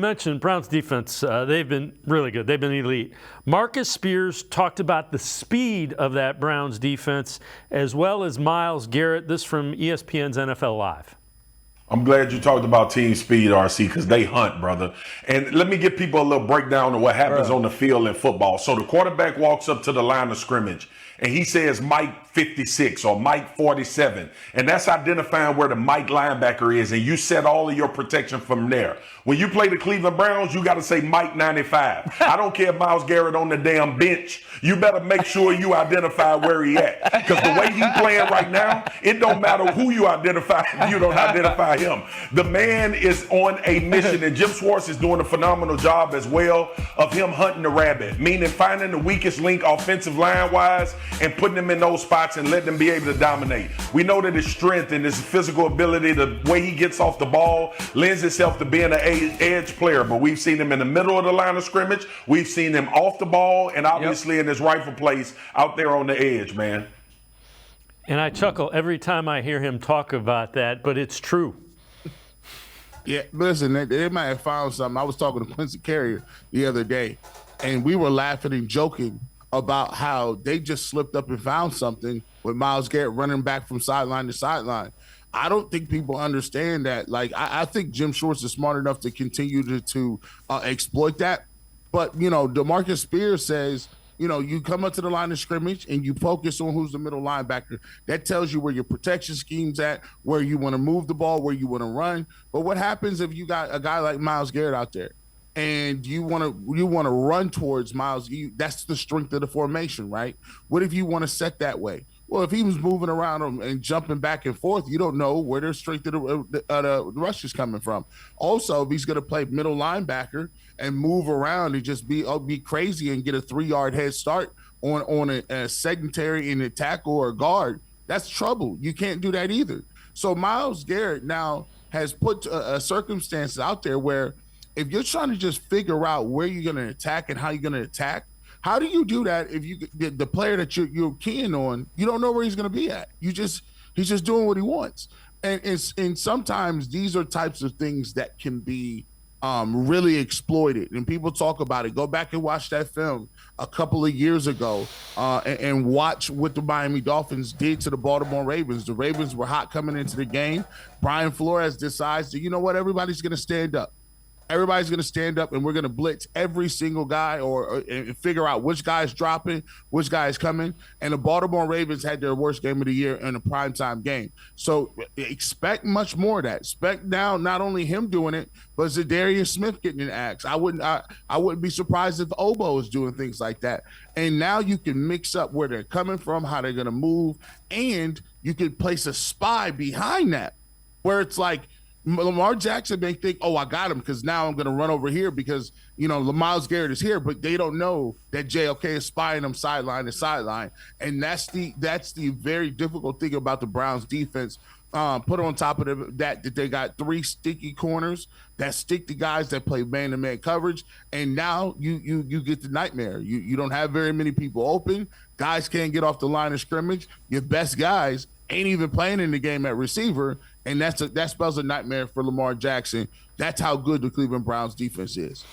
Mentioned Browns defense, they've been really good. They've been elite. Marcus Spears talked about the speed of that Browns defense as well as Myles Garrett. This from ESPN's NFL Live. I'm glad you talked about team speed, RC, because they hunt, brother. And let me give people a little breakdown of what happens on the field in football. So the quarterback walks up to the line of scrimmage and he says Mike 56 or Mike 47. And that's identifying where the Mike linebacker is. And you set all of your protection from there. When you play the Cleveland Browns, you got to say Mike 95. I don't care if Myles Garrett on the damn bench. You better make sure you identify where he at. Because the way he playing right now, it don't matter who you identify if you don't identify him. The man is on a mission, and Jim Schwartz is doing a phenomenal job as well of him hunting the rabbit, meaning finding the weakest link offensive line-wise and putting them in those spots and letting them be able to dominate. We know that his strength and his physical ability, the way he gets off the ball, lends itself to being an edge player, but we've seen him in the middle of the line of scrimmage. We've seen him off the ball and obviously in his rightful place out there on the edge, man. And I chuckle every time I hear him talk about that, but it's true. Yeah, listen, they might have found something. I was talking to Quincy Carrier the other day, and we were laughing and joking about how they just slipped up and found something with Myles Garrett running back from sideline to sideline. I don't think people understand that. Like, I think Jim Schwartz is smart enough to continue to exploit that. But, you know, DeMarcus Spears says, you know, you come up to the line of scrimmage and you focus on who's the middle linebacker. That tells you where your protection scheme's at, where you want to move the ball, where you want to run. But what happens if you got a guy like Myles Garrett out there and you want to run towards Myles? That's the strength of the formation, right? What if you want to set that way? Well, if he was moving around and jumping back and forth, you don't know where the strength of the rush is coming from. Also, if he's going to play middle linebacker and move around and just be crazy and get a 3-yard head start on a secondary in a tackle or a guard, that's trouble. You can't do that either. So Myles Garrett now has put circumstances out there where if you're trying to just figure out where you're going to attack and how you're going to attack, how do you do that if the player that you're keying on, you don't know where he's going to be at? He's just doing what he wants. And sometimes these are types of things that can be really exploited. And people talk about it. Go back and watch that film a couple of years ago and watch what the Miami Dolphins did to the Baltimore Ravens. The Ravens were hot coming into the game. Brian Flores decides that, you know what, everybody's going to stand up. Everybody's going to stand up and we're going to blitz every single guy and figure out which guy is dropping, which guy is coming. And the Baltimore Ravens had their worst game of the year in a primetime game. So expect much more of that. Expect now not only him doing it, but Zadarius Smith getting an axe. I wouldn't be surprised if Obo is doing things like that. And now you can mix up where they're coming from, how they're going to move, and you can place a spy behind that where it's like, Lamar Jackson may think, oh, I got him because now I'm going to run over here because, you know, Myles Garrett is here, but they don't know that JOK is spying them sideline to sideline. And that's the very difficult thing about the Browns defense. Put on top of that they got 3 sticky corners that stick to guys that play man-to-man coverage. And now you get the nightmare. You don't have very many people open. Guys can't get off the line of scrimmage. Your best guys ain't even playing in the game at receiver, and that spells a nightmare for Lamar Jackson. That's how good the Cleveland Browns defense is.